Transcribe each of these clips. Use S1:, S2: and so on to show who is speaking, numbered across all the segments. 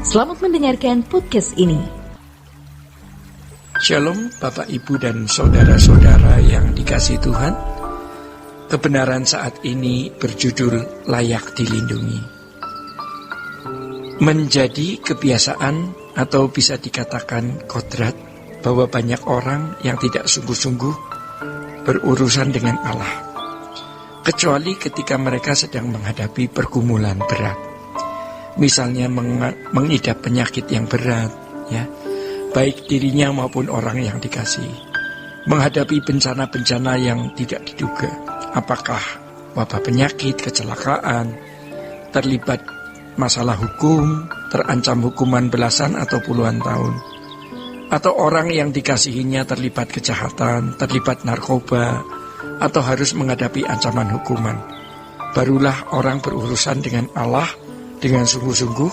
S1: Selamat mendengarkan podcast ini.
S2: Shalom Bapak Ibu dan saudara-saudara yang dikasihi Tuhan. Kebenaran saat ini berjudul layak dilindungi. Menjadi kebiasaan atau bisa dikatakan kodrat bahwa banyak orang yang tidak sungguh-sungguh berurusan dengan Allah, kecuali ketika mereka sedang menghadapi pergumulan berat. Misalnya mengidap penyakit yang berat, ya, baik dirinya maupun orang yang dikasihi. Menghadapi bencana-bencana yang tidak diduga, apakah wabah penyakit, kecelakaan, terlibat masalah hukum, terancam hukuman belasan atau puluhan tahun, atau orang yang dikasihinya terlibat kejahatan, terlibat narkoba, atau harus menghadapi ancaman hukuman. Barulah orang berurusan dengan Allah dengan sungguh-sungguh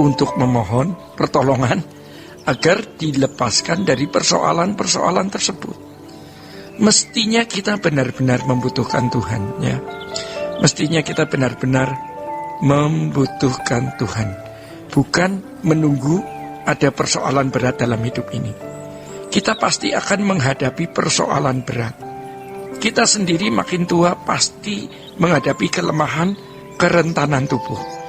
S2: untuk memohon pertolongan agar dilepaskan dari persoalan-persoalan tersebut. Mestinya kita benar-benar membutuhkan Tuhan, ya. Mestinya kita benar-benar membutuhkan Tuhan, bukan menunggu ada persoalan berat dalam hidup ini. Kita pasti akan menghadapi persoalan berat. Kita sendiri makin tua pasti menghadapi kelemahan, kerentanan tubuh.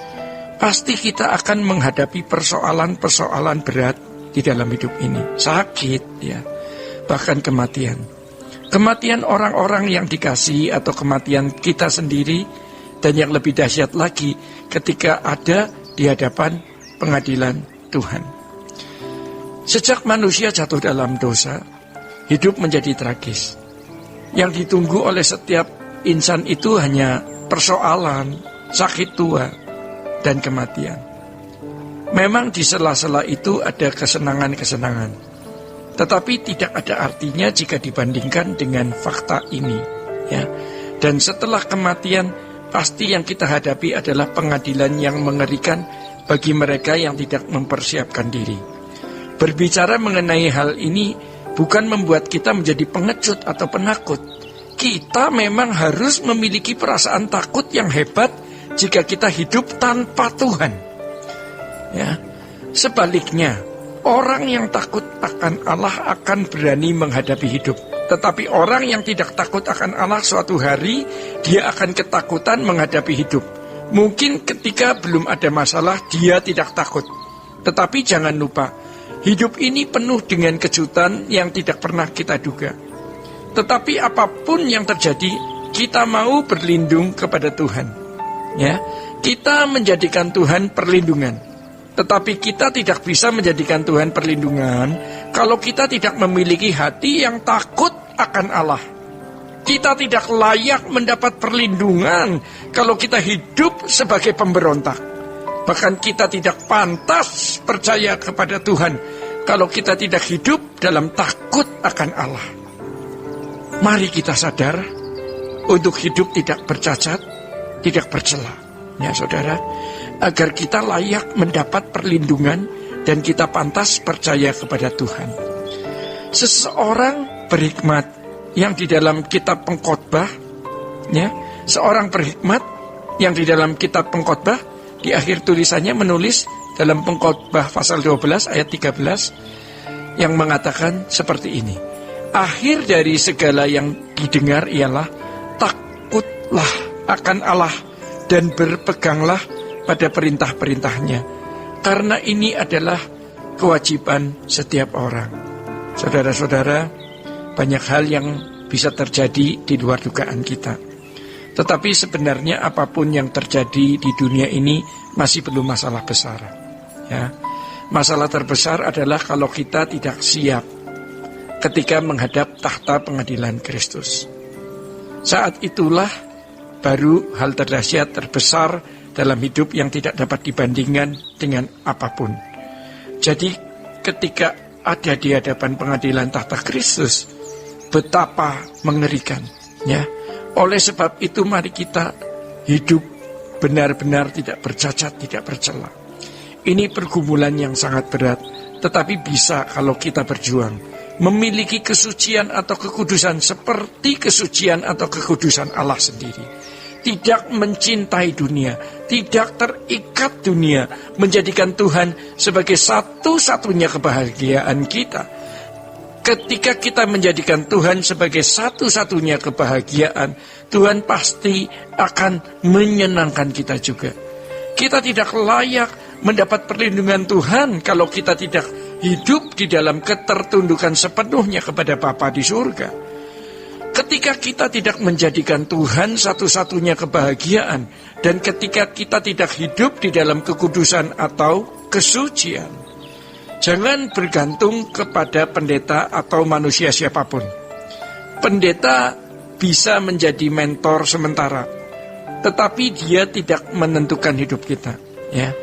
S2: Pasti kita akan menghadapi persoalan-persoalan berat di dalam hidup ini. Sakit, ya, bahkan kematian. Kematian orang-orang yang dikasihi atau kematian kita sendiri. Dan yang lebih dahsyat lagi ketika ada di hadapan pengadilan Tuhan. Sejak manusia jatuh dalam dosa, hidup menjadi tragis. Yang ditunggu oleh setiap insan itu hanya persoalan, sakit tua, dan kematian. Memang di sela-sela itu ada kesenangan-kesenangan, tetapi tidak ada artinya jika dibandingkan dengan fakta ini, ya. Dan setelah kematian, pasti yang kita hadapi adalah pengadilan yang mengerikan bagi mereka yang tidak mempersiapkan diri. Berbicara mengenai hal ini bukan membuat kita menjadi pengecut atau penakut. Kita memang harus memiliki perasaan takut yang hebat jika kita hidup tanpa Tuhan, ya. Sebaliknya, orang yang takut akan Allah akan berani menghadapi hidup. Tetapi orang yang tidak takut akan Allah, suatu hari dia akan ketakutan menghadapi hidup. Mungkin ketika belum ada masalah dia tidak takut. Tetapi jangan lupa, hidup ini penuh dengan kejutan yang tidak pernah kita duga. Tetapi apapun yang terjadi, kita mau berlindung kepada Tuhan. Ya, kita menjadikan Tuhan perlindungan. Tetapi kita tidak bisa menjadikan Tuhan perlindungan kalau kita tidak memiliki hati yang takut akan Allah. Kita tidak layak mendapat perlindungan kalau kita hidup sebagai pemberontak. Bahkan kita tidak pantas percaya kepada Tuhan kalau kita tidak hidup dalam takut akan Allah. Mari kita sadar untuk hidup tidak bercacat, tidak bercela, ya saudara, agar kita layak mendapat perlindungan dan kita pantas percaya kepada Tuhan. Seseorang berhikmat yang di dalam kitab Pengkhotbah, ya, seorang berhikmat yang di dalam kitab Pengkhotbah di akhir tulisannya menulis dalam Pengkhotbah pasal 12 ayat 13 yang mengatakan seperti ini. Akhir dari segala yang didengar ialah takutlah akan Allah dan berpeganglah pada perintah-perintahnya, karena ini adalah kewajiban setiap orang. Saudara-saudara, banyak hal yang bisa terjadi di luar dugaan kita. Tetapi sebenarnya apapun yang terjadi di dunia ini masih belum masalah besar, ya. Masalah terbesar adalah kalau kita tidak siap ketika menghadap tahta pengadilan Kristus. Saat itulah baru hal terdahsyat terbesar dalam hidup yang tidak dapat dibandingkan dengan apapun. Jadi ketika ada di hadapan pengadilan tahta Kristus, betapa mengerikan, ya. Oleh sebab itu mari kita hidup benar-benar tidak bercacat, tidak bercela. Ini pergumulan yang sangat berat, tetapi bisa kalau kita berjuang memiliki kesucian atau kekudusan seperti kesucian atau kekudusan Allah sendiri. Tidak mencintai dunia, tidak terikat dunia, menjadikan Tuhan sebagai satu-satunya kebahagiaan kita. Ketika kita menjadikan Tuhan sebagai satu-satunya kebahagiaan, Tuhan pasti akan menyenangkan kita juga. Kita tidak layak mendapat perlindungan Tuhan kalau kita tidak hidup di dalam ketertundukan sepenuhnya kepada Bapa di surga. Ketika kita tidak menjadikan Tuhan satu-satunya kebahagiaan, dan ketika kita tidak hidup di dalam kekudusan atau kesucian, jangan bergantung kepada pendeta atau manusia siapapun. Pendeta bisa menjadi mentor sementara, tetapi dia tidak menentukan hidup kita. Ya,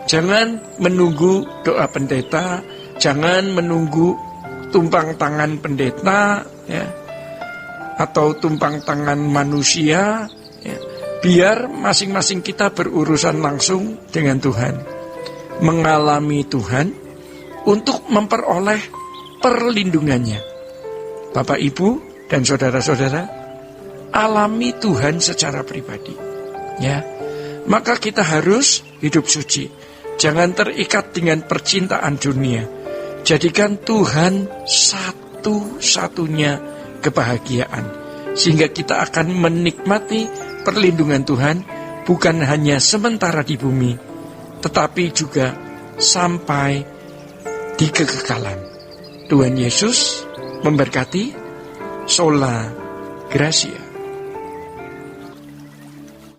S2: jangan menunggu doa pendeta, jangan menunggu tumpang tangan pendeta, ya, atau tumpang tangan manusia, ya. Biar masing-masing kita berurusan langsung dengan Tuhan, mengalami Tuhan untuk memperoleh perlindungannya. Bapak, Ibu, dan saudara-saudara, alami Tuhan secara pribadi, ya. Maka kita harus hidup suci. Jangan terikat dengan percintaan dunia. Jadikan Tuhan satu-satunya kebahagiaan, sehingga kita akan menikmati perlindungan Tuhan bukan hanya sementara di bumi, tetapi juga sampai di kekekalan. Tuhan Yesus memberkati. Sola Gracia.